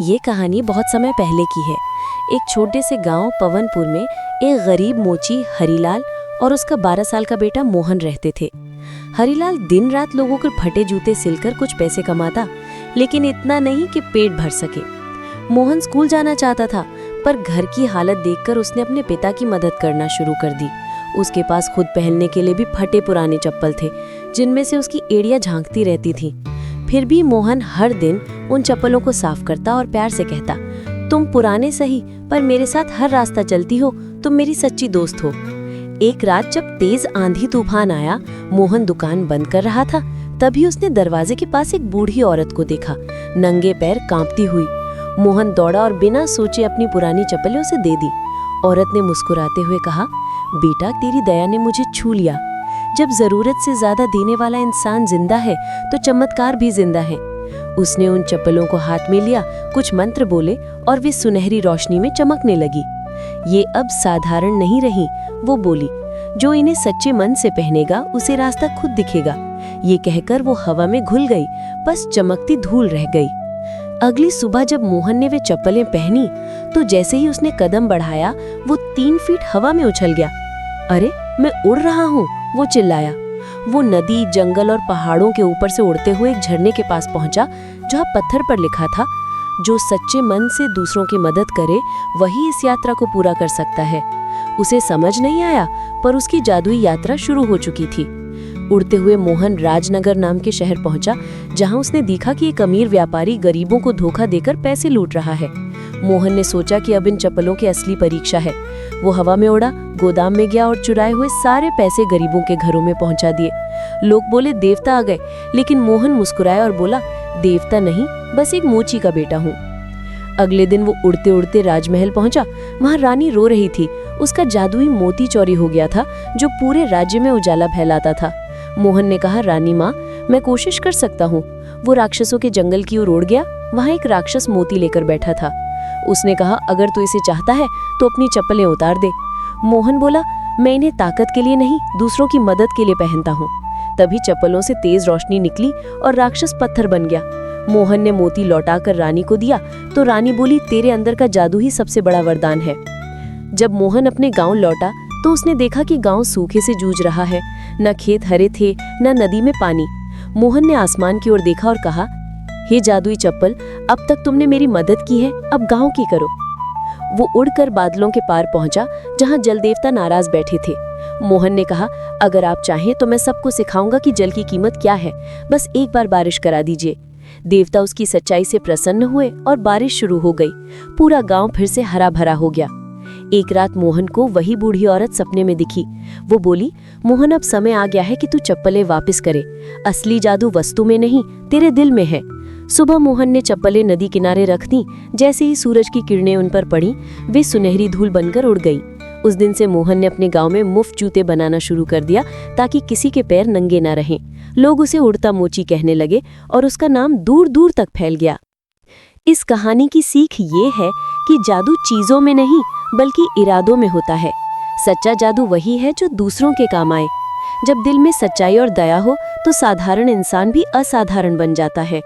ये कहानी बहुत समय पहले की है। एक छोटे से गांव पवनपुर में एक गरीब मोची हरीलाल और उसका 12 साल का बेटा मोहन रहते थे। हरीलाल दिन रात लोगों के फटे जूते सिलकर कुछ पैसे कमाता, लेकिन इतना नहीं कि पेट भर सके। मोहन स्कूल जाना चाहता था, पर घर की हालत देखकर उसने अपने पिता की मदद करना शुरू कर दी। उसके पास खुद पहनने के लिए भी फटे पुराने चप्पल थे, जिनमें से उसकी एड़ियां झांकती रहती थीं। फिर भी मोहन हर दिन उन चप्पलों को साफ करता और प्यार से कहता, तुम पुराने सही, पर मेरे साथ हर रास्ता चलती हो, तुम मेरी सच्ची दोस्त हो। एक रात जब तेज आंधी तूफान आया, मोहन दुकान बंद कर रहा था, तभी उसने दरवाजे के पास एक बूढ़ी औरत को देखा, नंगे पैर कांपती हुई। मोहन दौड़ा और बिना सोचे अपनी पुरानी चप्पलें उसे दे दी। औरत ने मुस्कुराते हुए कहा, बेटा, तेरी दया ने मुझे छू लिया। जब जरूरत से ज्यादा देने वाला इंसान जिंदा है, तो चमत्कार भी जिंदा है। उसने उन चप्पलों को हाथ में लिया, कुछ मंत्र बोले और वे सुनहरी रोशनी में चमकने लगी। ये अब साधारण नहीं रही, वो बोली, जो इन्हें सच्चे मन से पहनेगा उसे रास्ता खुद दिखेगा। ये कहकर वो हवा में घुल गई, बस चमकती धूल रह गई। अगली सुबह जब मोहन ने वे चप्पलें पहनी, तो जैसे ही उसने कदम बढ़ाया, वो 3 फीट हवा में उछल गया। अरे, मैं उड़ रहा हूँ, वो चिल्लाया। वो नदी, जंगल और पहाड़ों के ऊपर से उड़ते हुए एक झरने के पास पहुंचा, जहाँ पत्थर पर लिखा था, जो सच्चे मन से दूसरों की मदद करे वही इस यात्रा को पूरा कर सकता है। उसे समझ नहीं आया, पर उसकी जादुई यात्रा शुरू हो चुकी थी। उड़ते हुए मोहन राजनगर नाम के शहर पहुंचा, जहां उसने देखा कि एक अमीर व्यापारी गरीबों को धोखा देकर पैसे लूट रहा है। मोहन ने सोचा कि अब इन चप्पलों की असली परीक्षा है। वो हवा में उड़ा, गोदाम में गया और चुराए हुए सारे पैसे गरीबों के घरों में पहुंचा दिए। लोग बोले देवता आ गए, लेकिन मोहन मुस्कुराया और बोला, देवता नहीं, बस एक मोची का बेटा हूँ। अगले दिन वो उड़ते उड़ते राजमहल पहुंचा। वहां रानी रो रही थी। उसका जादुई मोती चोरी हो गया था, जो पूरे राज्य में उजाला फैलाता था। मोहन ने कहा, रानी माँ, मैं कोशिश कर सकता हूँ। वो राक्षसों के जंगल की ओर उड़ गया। वहां एक राक्षस मोती लेकर बैठा था। उसने कहा, अगर तू इसे चाहता है तो अपनी चप्पलें उतार दे। मोहन बोला, मैं इन्हें ताकत के लिए नहीं, दूसरों की मदद के लिए पहनता हूँ। तभी चप्पलों से तेज रोशनी निकली और राक्षस पत्थर बन गया। मोहन ने मोती लौटाकर रानी को दिया, तो रानी बोली, तेरे अंदर का जादू ही सबसे बड़ा वरदान है। जब मोहन अपने गांव लौटा, तो उसने देखा कि गांव सूखे से जूझ रहा है। न खेत हरे थे, न नदी में पानी। मोहन ने आसमान की ओर देखा और कहा, हे जादुई चप्पल, अब तक तुमने मेरी मदद की है, अब गांव की करो। वो उड़कर बादलों के पार पहुंचा, जहां जल देवता नाराज बैठे थे। मोहन ने कहा, अगर आप चाहें तो मैं सबको सिखाऊंगा कि जल की कीमत क्या है, बस एक बार बारिश करा दीजिए। देवता उसकी सच्चाई से प्रसन्न हुए और बारिश शुरू हो गई। पूरा गांव फिर से हरा भरा हो गया। एक रात मोहन को वही बूढ़ी औरत सपने में दिखी। वो बोली, मोहन, अब समय आ गया है कि तू चप्पलें वापस करे। असली जादू वस्तु में नहीं, तेरे दिल में है। सुबह मोहन ने चप्पलें नदी किनारे रख दी। जैसे ही सूरज की किरणें उन पर पड़ी, वे सुनहरी धूल बनकर उड़ गई। उस दिन से मोहन ने अपने गांव में मुफ्त जूते बनाना शुरू कर दिया, ताकि किसी के पैर नंगे न रहें। लोग उसे उड़ता मोची कहने लगे और उसका नाम दूर दूर तक फैल गया। इस कहानी की सीख ये है कि जादू चीजों में नहीं, बल्कि इरादों में होता है। सच्चा जादू वही है जो दूसरों के काम आए। जब दिल में सच्चाई और दया हो, तो साधारण इंसान भी असाधारण बन जाता है।